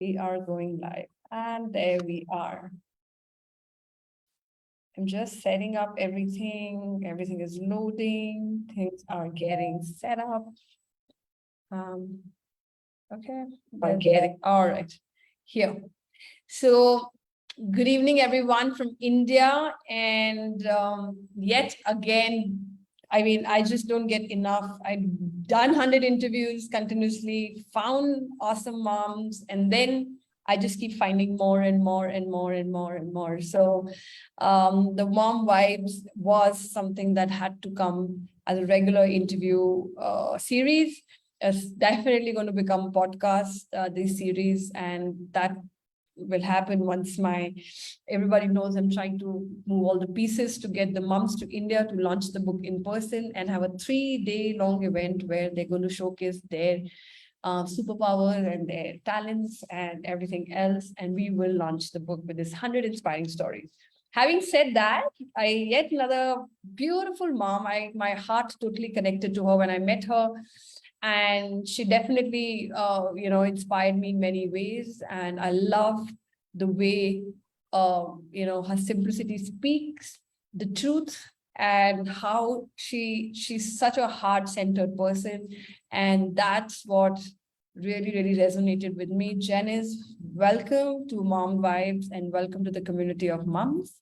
We are going live. And there we are. I'm just setting up everything. Everything is loading. Things are getting set up. Okay. All right. Here. So good evening, everyone from India. And yet again, I just don't get enough. I've done 100 interviews continuously, found awesome moms, and then I just keep finding more and more and more and more and more. So the Mom Vibes was something that had to come as a regular interview series. It's definitely going to become a podcast, this series, and that will happen once everybody knows I'm trying to move all the pieces to get the moms to India to launch the book in person and have a 3-day long event where they're going to showcase their superpowers and their talents and everything else. And we will launch the book with this 100 inspiring stories. Having said that, I yet another beautiful mom. My heart totally connected to her when I met her. And she definitely, inspired me in many ways. And I love the way, her simplicity speaks the truth and how she's such a heart-centered person. And that's what really, really resonated with me. Janis, welcome to Mom Vibes and welcome to the community of moms.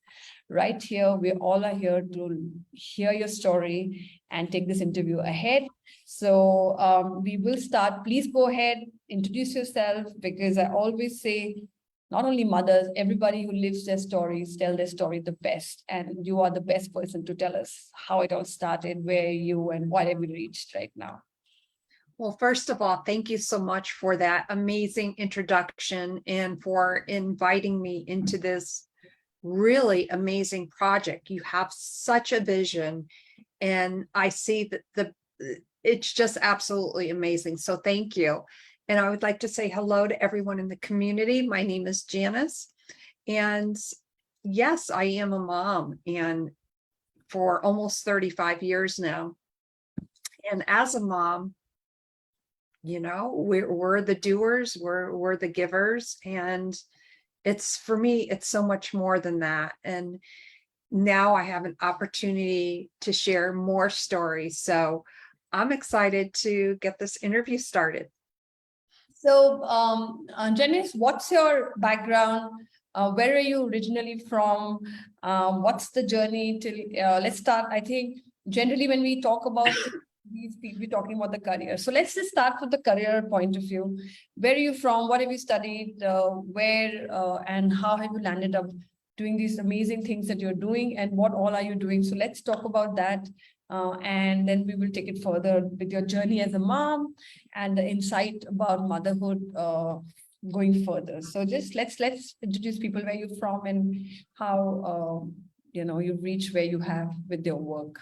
Right here, we all are here to hear your story and take this interview ahead. So we will start. Please go ahead, introduce yourself, because I always say, not only mothers, everybody who lives their stories, tell their story the best. And you are the best person to tell us how it all started, where you and what have you reached right now. Well, first of all, thank you so much for that amazing introduction and for inviting me into this really amazing project. You have such a vision, and I see that it's just absolutely amazing. So thank you. And I would like to say hello to everyone in the community. My name is Janis. And yes, I am a mom, and for almost 35 years now. And as a mom, we're the doers, we're the givers. And for me, it's so much more than that. And now I have an opportunity to share more stories. So I'm excited to get this interview started. So, Janis, what's your background? Where are you originally from? What's the journey till? Let's start. I think generally when we talk about these people, we're talking about the career. So let's just start with the career point of view. Where are you from? What have you studied? Where and how have you landed up doing these amazing things that you're doing? And what all are you doing? So let's talk about that. And then we will take it further with your journey as a mom and the insight about motherhood going further. So just let's introduce people where you're from and how you've reached where you have with your work.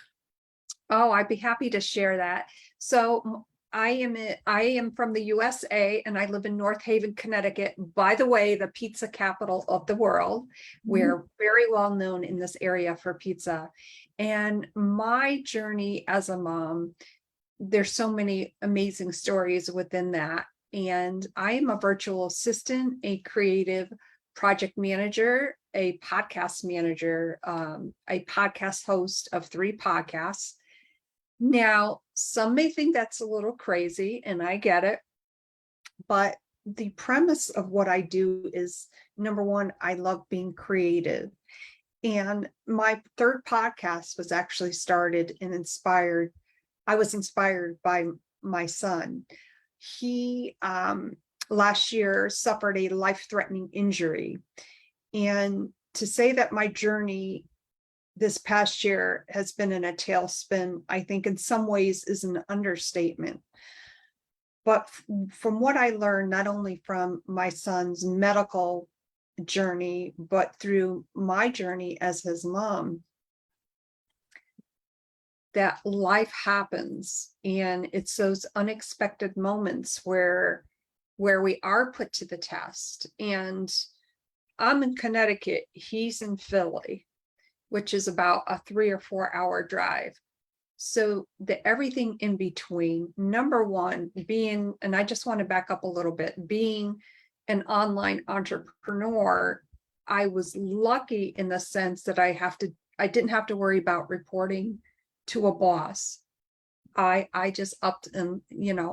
Oh, I'd be happy to share that. So I am from the USA, and I live in North Haven, Connecticut. By the way, the pizza capital of the world. We're very well known in this area for pizza. And my journey as a mom, there's so many amazing stories within that. And I am a virtual assistant, a creative project manager, a podcast manager, a podcast host of 3 podcasts. Now, some may think that's a little crazy, and I get it. But the premise of what I do is, number one, I love being creative. And my 3rd podcast was actually started and inspired. I was inspired by my son. He last year suffered a life-threatening injury. And to say that my journey this past year has been in a tailspin, I think in some ways is an understatement. But from what I learned, not only from my son's medical journey, but through my journey as his mom, that life happens, and it's those unexpected moments where we are put to the test. And I'm in Connecticut, he's in Philly, which is about a 3 or 4 hour drive. So everything in between, number one, and I just want to back up a little bit, being an online entrepreneur, I was lucky in the sense that I didn't have to worry about reporting to a boss. I just upped and,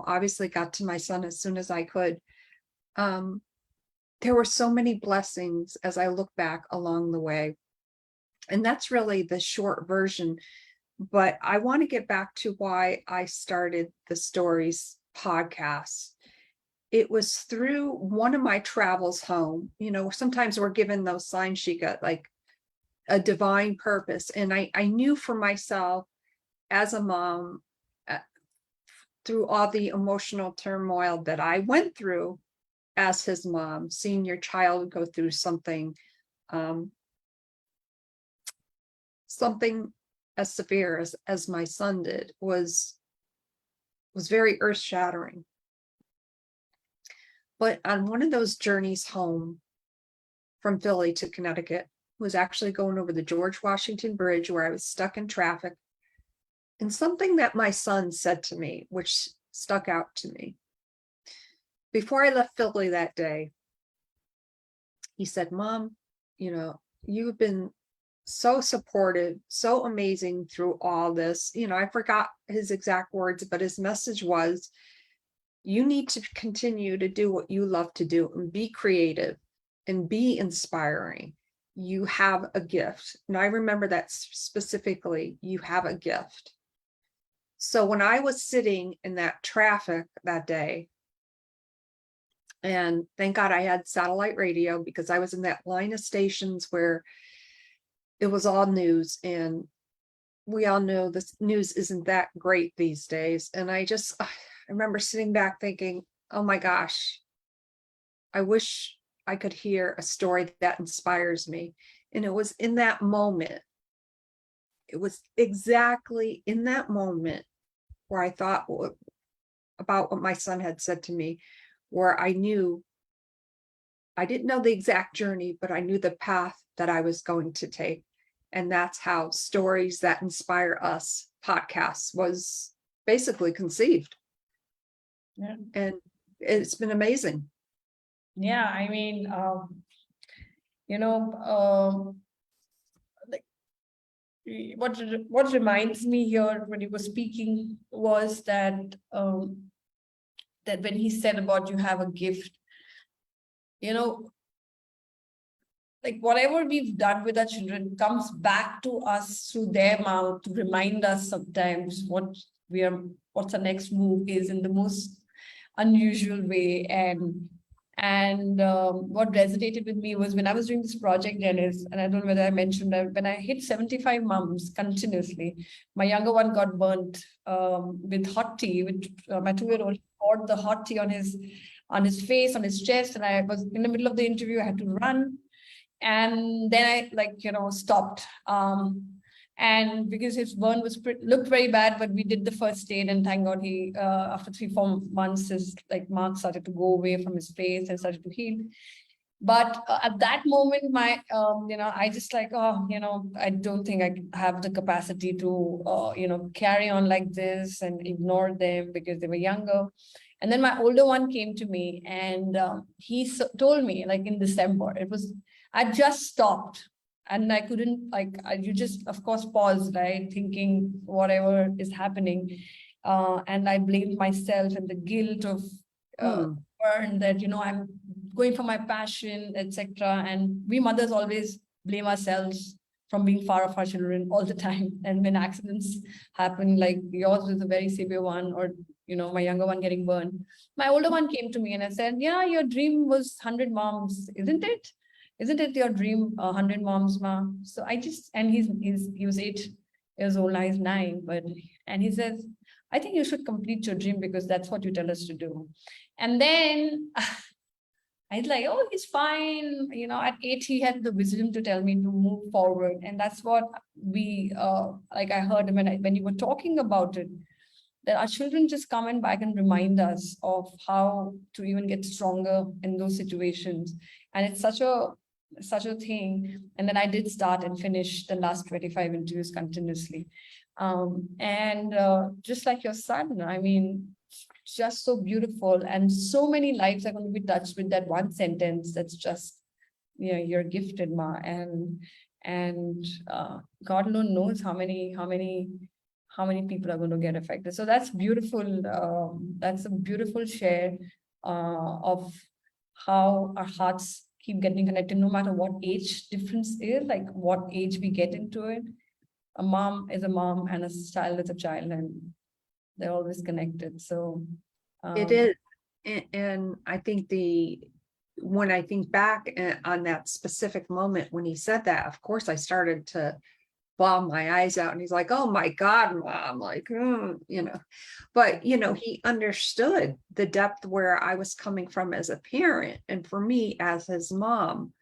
obviously got to my son as soon as I could. There were so many blessings as I look back along the way. And that's really the short version. But I want to get back to why I started the Stories podcast. It was through one of my travels home. Sometimes we're given those signs she got, like a divine purpose. And I knew for myself as a mom, through all the emotional turmoil that I went through as his mom, seeing your child go through something as severe as my son did was very earth-shattering. But on one of those journeys home from Philly to Connecticut, was actually going over the George Washington Bridge where I was stuck in traffic. And something that my son said to me, which stuck out to me. Before I left Philly that day, he said, "Mom, you've been so supportive, so amazing through all this." I forgot his exact words, but his message was, you need to continue to do what you love to do and be creative and be inspiring. You have a gift. And I remember that specifically, you have a gift. So when I was sitting in that traffic that day, and thank God I had satellite radio, because I was in that line of stations where it was all news, and we all know this news isn't that great these days. And I remember sitting back thinking, oh my gosh, I wish I could hear a story that inspires me. And it was in that moment, it was exactly in that moment where I thought about what my son had said to me, where I didn't know the exact journey, but I knew the path that I was going to take. And that's how Stories That Inspire Us podcast was basically conceived. Yeah. And it's been amazing. Yeah, I mean, like what reminds me here when you were speaking was that that when he said about you have a gift, like whatever we've done with our children comes back to us through their mouth to remind us sometimes what's the next move is in the most unusual way. And what resonated with me was when I was doing this project, Janis, and I don't know whether I mentioned that when I hit 75 mums continuously, my younger one got burnt with hot tea. With my 2-year-old poured the hot tea on his face, on his chest, and I was in the middle of the interview. I had to run, and then I stopped. And because his burn looked very bad, but we did the first aid, and thank God he after 3-4 months his marks started to go away from his face and started to heal. But at that moment, my I just I don't think I have the capacity to carry on like this and ignore them because they were younger. And then my older one came to me, and he told me, in December, I just stopped. And I couldn't, you just, of course, pause, right? Thinking whatever is happening. And I blamed myself and the guilt of burn that, I'm going for my passion, etc. And we mothers always blame ourselves from being far of our children all the time. And when accidents happen, like yours was a very severe one, or, my younger one getting burned. My older one came to me and I said, yeah, your dream was 100 moms, isn't it? Isn't it your dream, 100 moms, ma? So and he was 8 years old, now he's 9, and he says, I think you should complete your dream because that's what you tell us to do. And then I was like, oh, he's fine. At 8, he had the wisdom to tell me to move forward. And that's what we, I heard when you were talking about it, that our children just come and back and remind us of how to even get stronger in those situations. And it's such a thing. And then I did start and finish the last 25 interviews continuously. And just like your son, I mean, just so beautiful, and so many lives are going to be touched with that one sentence. That's just, you're gifted, Ma. And God alone knows how many people are going to get affected. So that's beautiful. That's a beautiful share of how our hearts keep getting connected, no matter what age difference is, like what age we get into it. A mom is a mom, and a child is a child, and they're always connected. So It is. And I think when I think back on that specific moment when he said that, of course, I started to bawl my eyes out, and he's like, "Oh my God, Mom," like, but he understood the depth where I was coming from as a parent. And for me as his mom,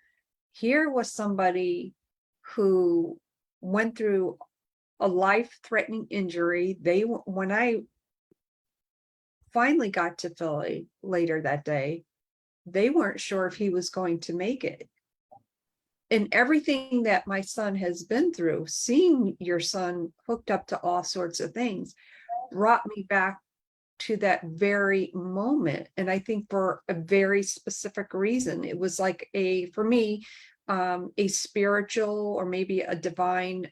here was somebody who went through a life-threatening injury. When I finally got to Philly later that day, they weren't sure if he was going to make it. And everything that my son has been through, seeing your son hooked up to all sorts of things, brought me back to that very moment. And I think for a very specific reason. It was like for me, a spiritual or maybe a divine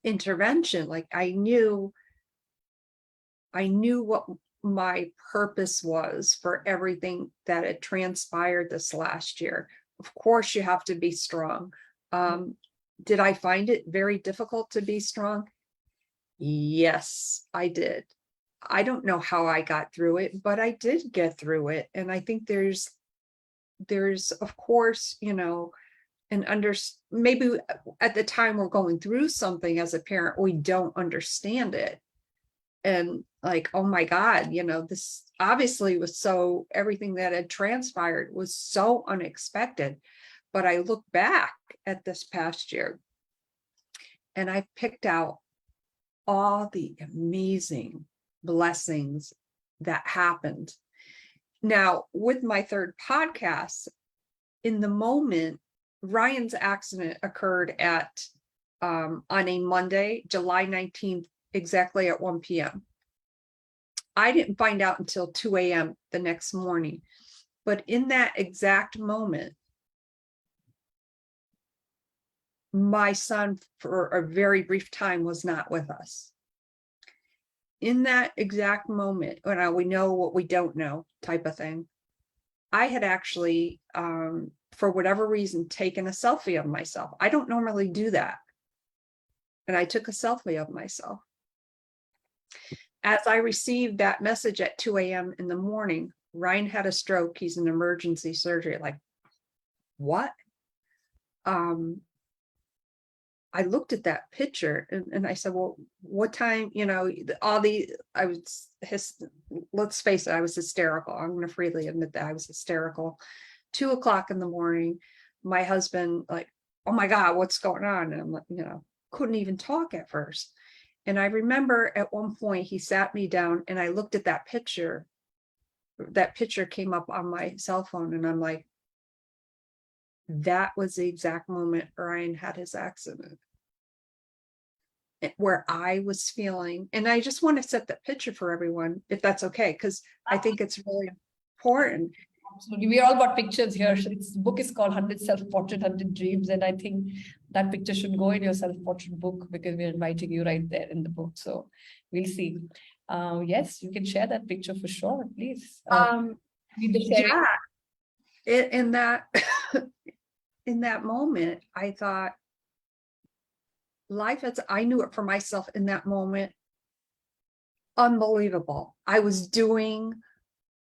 intervention. Like I knew what my purpose was for everything that had transpired this last year. Of course, you have to be strong. Did I find it very difficult to be strong? Yes, I did. I don't know how I got through it, but I did get through it. And I think there's of course, maybe at the time we're going through something as a parent, we don't understand it. And like, oh my God, this obviously was everything that had transpired was so unexpected. But I look back at this past year and I picked out all the amazing blessings that happened. Now, with my third podcast, in the moment, Ryan's accident occurred on a Monday, July 19th, exactly at 1 p.m. I didn't find out until 2 a.m. the next morning. But in that exact moment, my son, for a very brief time, was not with us. In that exact moment, when we know what we don't know type of thing, I had actually, for whatever reason, taken a selfie of myself. I don't normally do that. And I took a selfie of myself. As I received that message at 2 a.m. in the morning, Ryan had a stroke. He's in emergency surgery. Like, what? I looked at that picture and I said, well, what time, let's face it, I was hysterical. I'm going to freely admit that I was hysterical. 2 o'clock in the morning, my husband, like, oh my God, what's going on? And I'm like, couldn't even talk at first. And I remember at one point he sat me down and I looked at that picture. That picture came up on my cell phone and I'm like, that was the exact moment Ryan had his accident, where I was feeling, and I just want to set that picture for everyone, if that's okay, because I think it's really important. Absolutely. We all got pictures here. The book is called 100 Self-Portrait, 100 Dreams. And I think that picture should go in your self-portrait book because we're inviting you right there in the book. So we'll see. Yes, you can share that picture for sure, please. Yeah. In that in that moment, I thought I knew it for myself in that moment. Unbelievable. I was doing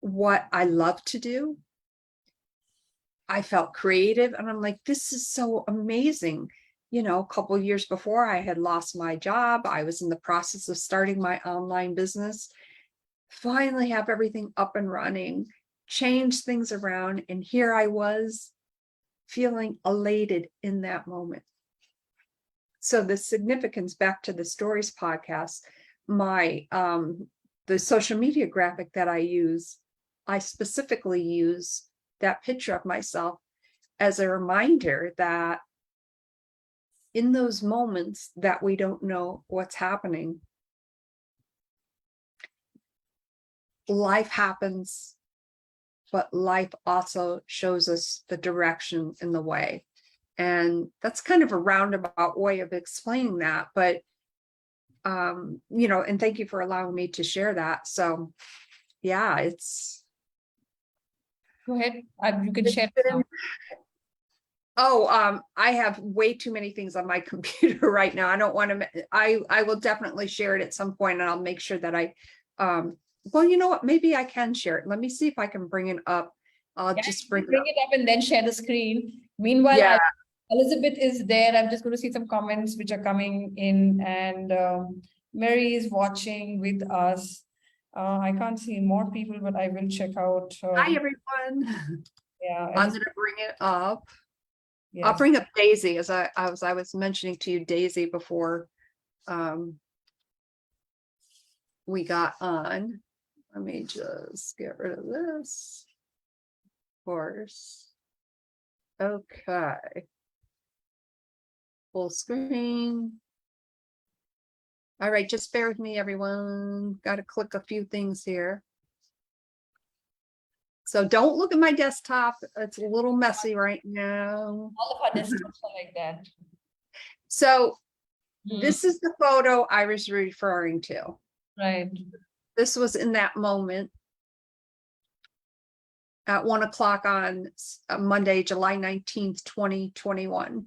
what I love to do. I felt creative and I'm like, this is so amazing. A couple of years before I had lost my job. I was in the process of starting my online business, finally have everything up and running, change things around. And here I was feeling elated in that moment. So the significance, back to the stories podcast, the social media graphic that I use, I specifically use that picture of myself as a reminder that in those moments that we don't know what's happening, life happens, but life also shows us the direction and the way. And that's kind of a roundabout way of explaining that. But, and thank you for allowing me to share that. So, yeah, Go ahead. You can share. I have way too many things on my computer right now. I don't want to, I will definitely share it at some point, and I'll make sure that well, you know what, maybe I can share it. Let me see if I can bring it up. I'll just bring it up and then share the screen. Meanwhile, Yeah. Elizabeth is there. I'm just going to see some comments which are coming in, and Mary is watching with us. I can't see more people, but I will check out. Hi, everyone. Yeah, I'm going to bring it up. yes. I'll bring up Daisy, as I was mentioning to you, Daisy, before we got on. Let me just get rid of this. Of course. Okay. Full screen. All right, just bear with me, everyone. Got to click a few things here. So don't look at my desktop. It's a little messy right now. All of our desktops are like that. So this is the photo I was referring to. Right. This was in that moment at 1 o'clock on Monday, July 19th, 2021.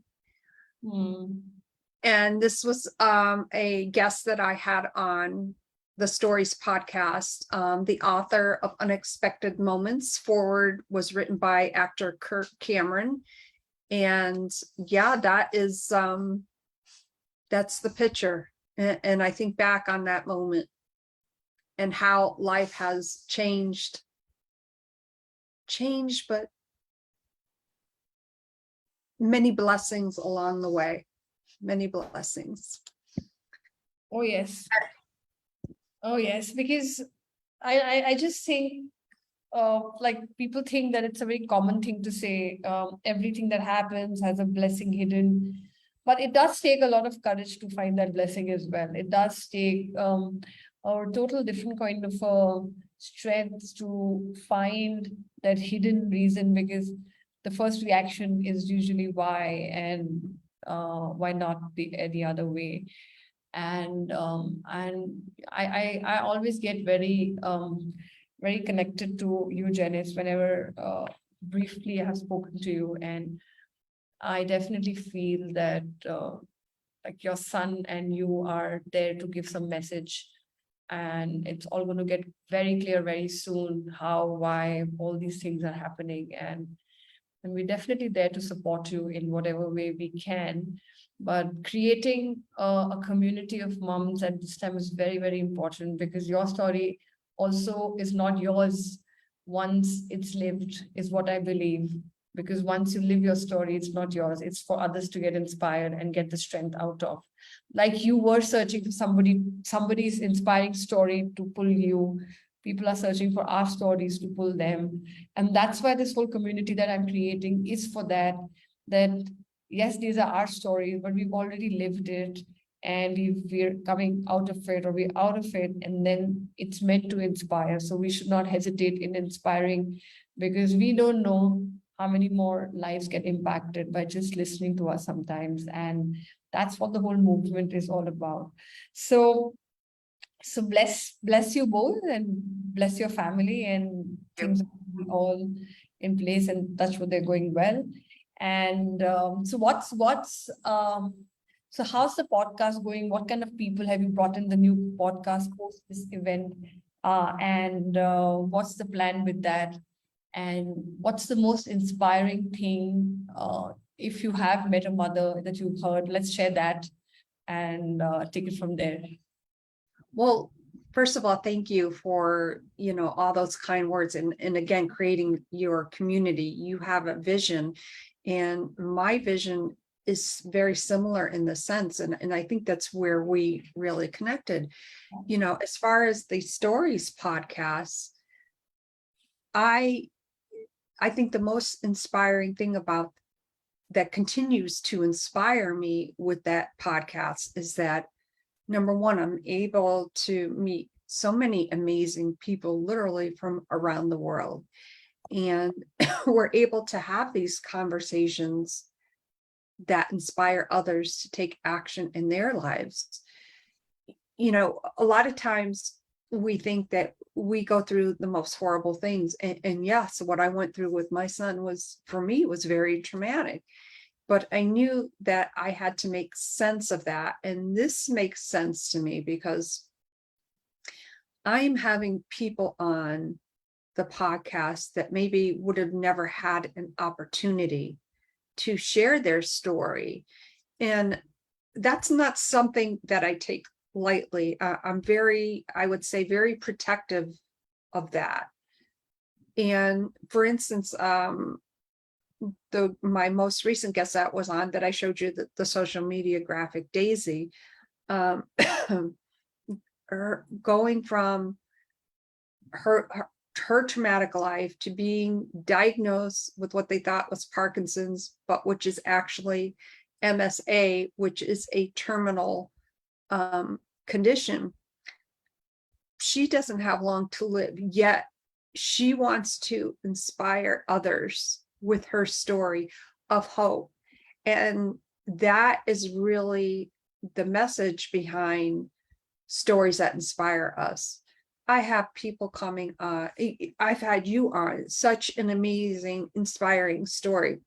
And this was a guest that I had on the Stories podcast. The author of Unexpected Moments. Forward was written by actor Kirk Cameron. And yeah, that is that's the picture. And I think back on that moment and how life has changed, but many blessings along the way. Many blessings. Oh, yes. Oh, yes, because I just think like people think that it's a very common thing to say, everything that happens has a blessing hidden, but it does take a lot of courage to find that blessing as well. It does take a total different kind of strength to find that hidden reason, because the first reaction is usually why, and why not the other way. And I always get very connected to you, Janis, whenever briefly I have spoken to you, and I definitely feel that like your son and you are there to give some message, and it's all going to get very clear very soon how, why all these things are happening, and we're definitely there to support you in whatever way we can. But creating a community of moms at this time is very, very important, because your story also is not yours once it's lived, is what I believe. Because once you live your story, it's not yours. It's for others to get inspired and get the strength out of. Like you were searching for somebody's inspiring story to pull you. People are searching for our stories to pull them. And that's why this whole community that I'm creating is for that, that yes, these are our stories, but we've already lived it, and we're coming out of it, or we're out of it, and then it's meant to inspire. So we should not hesitate in inspiring, because we don't know how many more lives get impacted by just listening to us sometimes. And that's what the whole movement is all about. So bless you both, and bless your family, and things are all in place, and touch wood, they're going well. And so so how's the podcast going? What kind of people have you brought in the new podcast post this event? And what's the plan with that? And what's the most inspiring thing, if you have met a mother that you've heard? Let's share that and take it from there. Well, first of all, thank you for, all those kind words, and again, creating your community. You have a vision, and my vision is very similar in the sense, and I think that's where we really connected. As far as the Stories podcast, I think the most inspiring thing about that continues to inspire me with that podcast is that, number one, I'm able to meet so many amazing people, literally from around the world. And we're able to have these conversations that inspire others to take action in their lives. You know, a lot of times we think that we go through the most horrible things. And yes, what I went through with my son was, for me, was very traumatic. But I knew that I had to make sense of that. And this makes sense to me because I'm having people on the podcast that maybe would have never had an opportunity to share their story. And that's not something that I take lightly. I'm very, I would say, very protective of that. And for instance, my most recent guest that was on, that I showed you, the social media graphic, Daisy, going from her traumatic life to being diagnosed with what they thought was Parkinson's, but which is actually MSA, which is a terminal condition. She doesn't have long to live, yet she wants to inspire others with her story of hope. And that is really the message behind stories that inspire us. I have people coming on. I've had you on, such an amazing, inspiring story.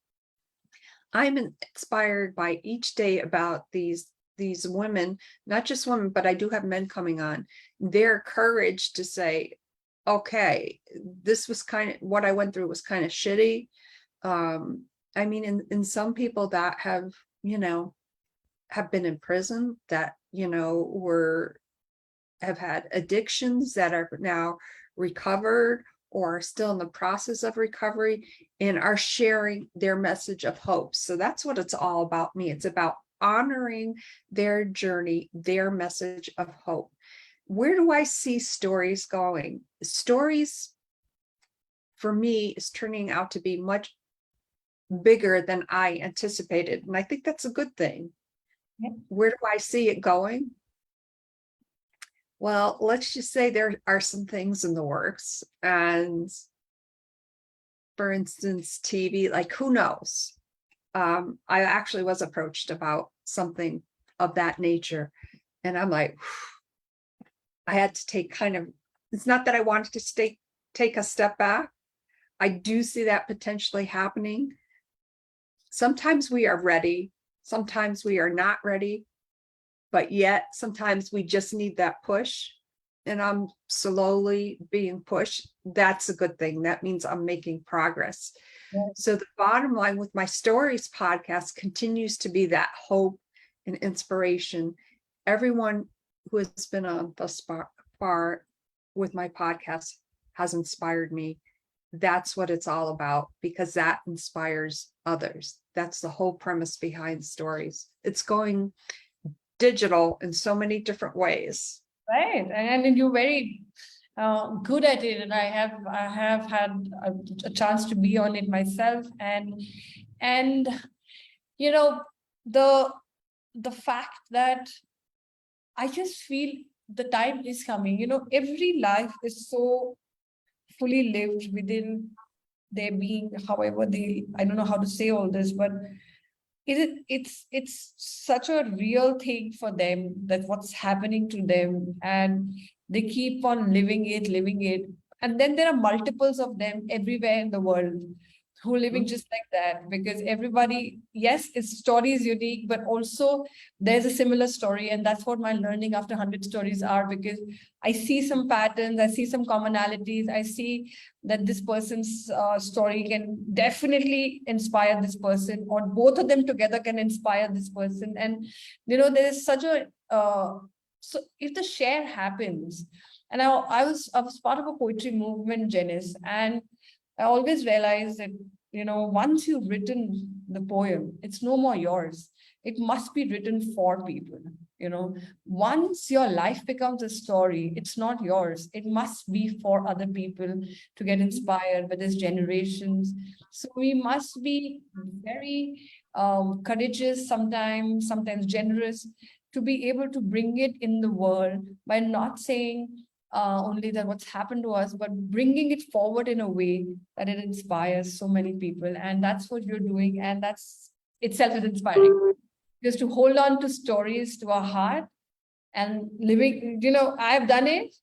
I'm inspired by each day about these women, not just women, but I do have men coming on. Their courage to say, okay, this was kind of what I went through was kind of shitty. I mean, in some people that have, you know, have been in prison, that, you know, have had addictions that are now recovered or are still in the process of recovery and are sharing their message of hope. So that's what it's all about me. It's about honoring their journey, their message of hope. Where do I see stories going? Stories, for me, is turning out to be much bigger than I anticipated. And I think that's a good thing. Yeah. Where do I see it going? Well, let's just say there are some things in the works. And for instance, TV, like, who knows? I actually was approached about something of that nature. And I'm like, I had to take kind of, it's not that I wanted to take a step back. I do see that potentially happening. Sometimes we are ready. Sometimes we are not ready. But yet sometimes we just need that push, and I'm slowly being pushed. That's a good thing. That means I'm making progress. Yeah. So the bottom line with my stories podcast continues to be that hope and inspiration. Everyone who has been on thus far with my podcast has inspired me. That's what it's all about, because that inspires others. That's the whole premise behind stories. It's going digital in so many different ways. Right, and you're very good at it, and I have had a chance to be on it myself, and you know, the fact that I just feel the time is coming. You know, every life is so fully lived within their being. However, I don't know how to say all this, but it's such a real thing for them, that what's happening to them, and they keep on living it. And then there are multiples of them everywhere in the world who are living just like that, because everybody, yes, its story is unique, but also there's a similar story. And that's what my learning after 100 stories are, because I see some patterns, I see some commonalities, I see that this person's story can definitely inspire this person, or both of them together can inspire this person. And you know, there is such a so if the share happens, and I was part of a poetry movement, Janis, and I always realized that, you know, once you've written the poem, it's no more yours. It must be written for people. You know, once your life becomes a story, it's not yours. It must be for other people to get inspired by this generations. So we must be very courageous, sometimes generous, to be able to bring it in the world by not saying only that what's happened to us, but bringing it forward in a way that it inspires so many people. And that's what you're doing. And that's itself is inspiring. Because to hold on to stories to our heart and living, I've done it.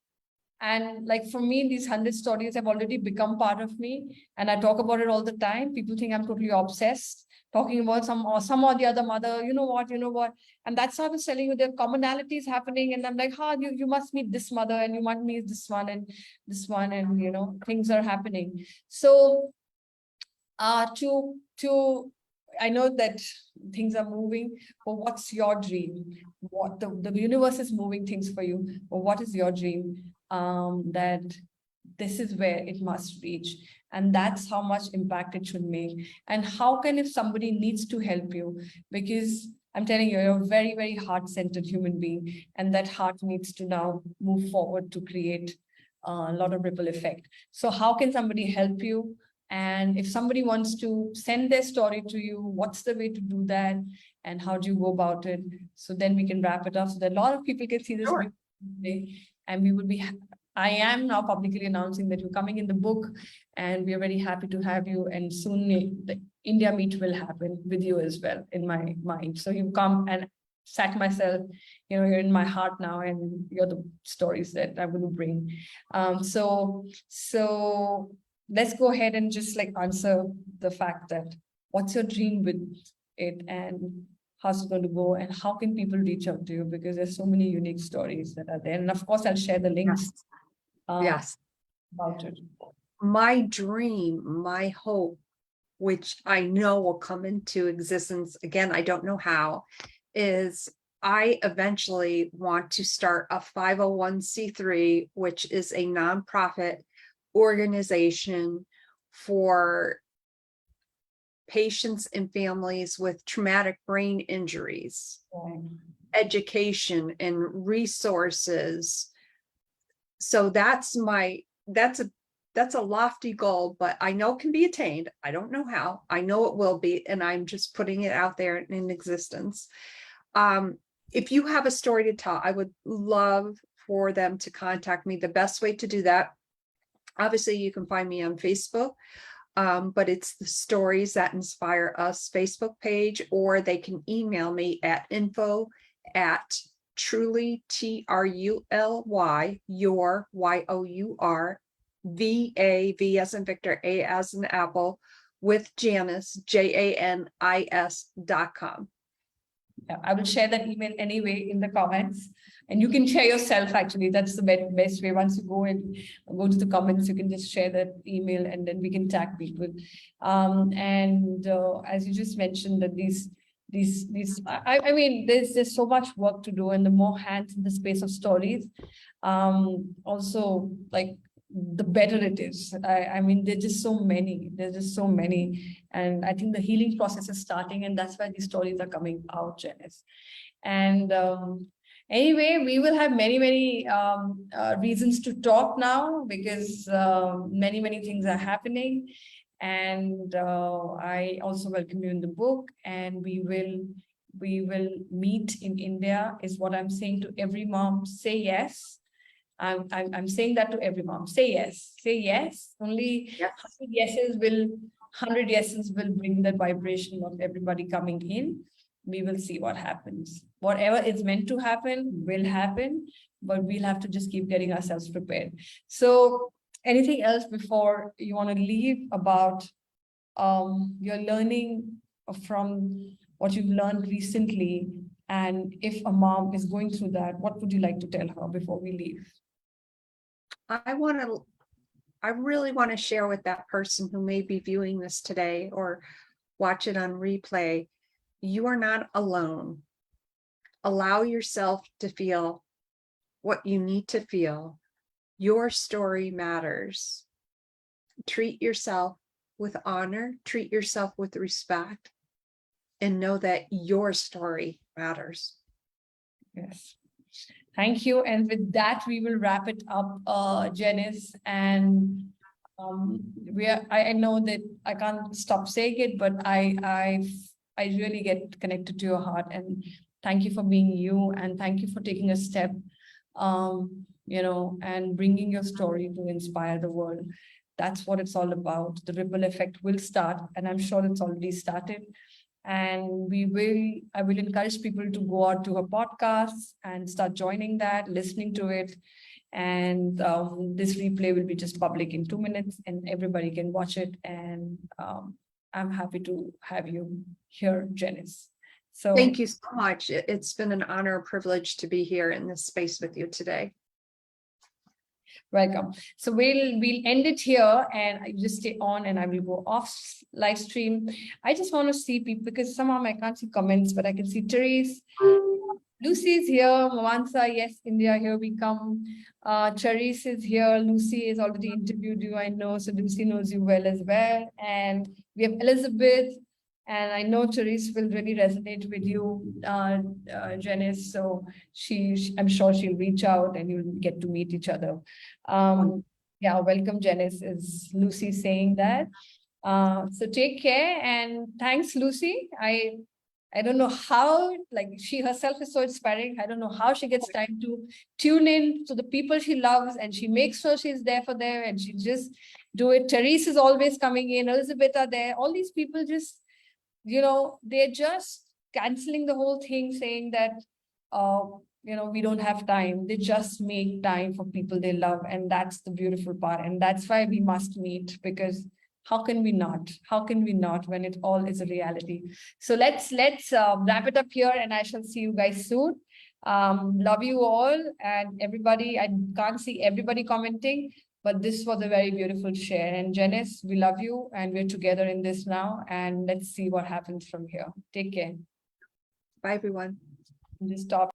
And like for me, these 100 stories have already become part of me. And I talk about it all the time. People think I'm totally obsessed, talking about some or the other mother, you know what. And that's how I was telling you, there are commonalities happening. And I'm like, you must meet this mother and you must meet this one and this one. And, things are happening. So to I know that things are moving, but what's your dream? What the universe is moving things for you, but what is your dream? That this is where it must reach, and that's how much impact it should make. And how can, if somebody needs to help you, because I'm telling you, you're a very, very heart-centered human being, and that heart needs to now move forward to create a lot of ripple effect. So how can somebody help you? And if somebody wants to send their story to you, what's the way to do that? And how do you go about it? So then we can wrap it up so that a lot of people can see this Sure. today. And we would be, I am now publicly announcing that you're coming in the book, and we are very happy to have you. And soon the India meet will happen with you as well, in my mind. So you come and sat myself, you're in my heart now, and you're the stories that I'm going to bring. So let's go ahead and just like answer the fact that what's your dream with it, and how's it going to go, and how can people reach out to you, because there's so many unique stories that are there. And of course, I'll share the links Yes. about it. My dream, my hope, which I know will come into existence, again, I don't know how, is I eventually want to start a 501c3, which is a nonprofit organization for patients and families with traumatic brain injuries, education and resources. So that's a lofty goal, but I know it can be attained. I don't know how. I know it will be, and I'm just putting it out there in existence. If you have a story to tell, I would love for them to contact me. The best way to do that, obviously, you can find me on Facebook, but it's the Stories That Inspire Us Facebook page, or they can email me at info@truly, TRULY, your, YOUR, V as in Victor, A as in Apple, with Janis, JANIS.com. Yeah, I will share that email anyway in the comments, and you can share yourself. Actually, that's the best way. Once you go to the comments, you can just share that email, and then we can tag people. As you just mentioned, that I mean, there's so much work to do, and the more hands in the space of stories, also like the better it is. I mean, there's just so many. And I think the healing process is starting, and that's why these stories are coming out, Janice. And anyway, we will have many reasons to talk now, because many things are happening. And I also welcome you in the book, and we will meet in India, is what I'm saying to every mom. Say yes. I'm saying that to every mom. Say yes. Say yes. Only 100 yeses will bring that vibration of everybody coming in. We will see what happens. Whatever is meant to happen will happen, but we'll have to just keep getting ourselves prepared. So anything else before you want to leave about your learning from what you've learned recently? And if a mom is going through that, what would you like to tell her before we leave? I really want to share with that person who may be viewing this today or watch it on replay. You are not alone. Allow yourself to feel what you need to feel. Your story matters. Treat yourself with honor, treat yourself with respect, and know that your story matters. Yes. Thank you. And with that, we will wrap it up, Janice. And I know that I can't stop saying it, but I really get connected to your heart. And thank you for being you. And thank you for taking a step and bringing your story to inspire the world. That's what it's all about. The ripple effect will start, and I'm sure it's already started. And I will encourage people to go out to her podcasts and start joining that, listening to it. And this replay will be just public in 2 minutes, and everybody can watch it. And I'm happy to have you here, Janis. So Thank you so much. It's been an honor, a privilege to be here in this space with you today. welcome. So we'll end it here, and I just stay on, and I will go off live stream. I just want to see people because somehow I can't see comments, but I can see Therese. Lucy's here. Mawansa, yes, India, here we come. Therese is here. Lucy has already interviewed you, I know. So Lucy knows you well as well. And we have Elizabeth. And I know Therese will really resonate with you, Janis. So I'm sure she'll reach out and you'll get to meet each other. Yeah, welcome, Janis, is Lucy saying that. So take care, and thanks, Lucy. I don't know how, like, she herself is so inspiring. I don't know how she gets time to tune in to the people she loves, and she makes sure she's there for them, and she just do it. Therese is always coming in. Elizabeth are there. All these people just, they're just canceling the whole thing, saying that, we don't have time. They just make time for people they love. And that's the beautiful part. And that's why we must meet, because how can we not? How can we not when it all is a reality? So let's wrap it up here, and I shall see you guys soon. Love you all, and everybody. I can't see everybody commenting, but this was a very beautiful share. And Janis, we love you, and we're together in this now. And let's see what happens from here. Take care. Bye, everyone. Just stop.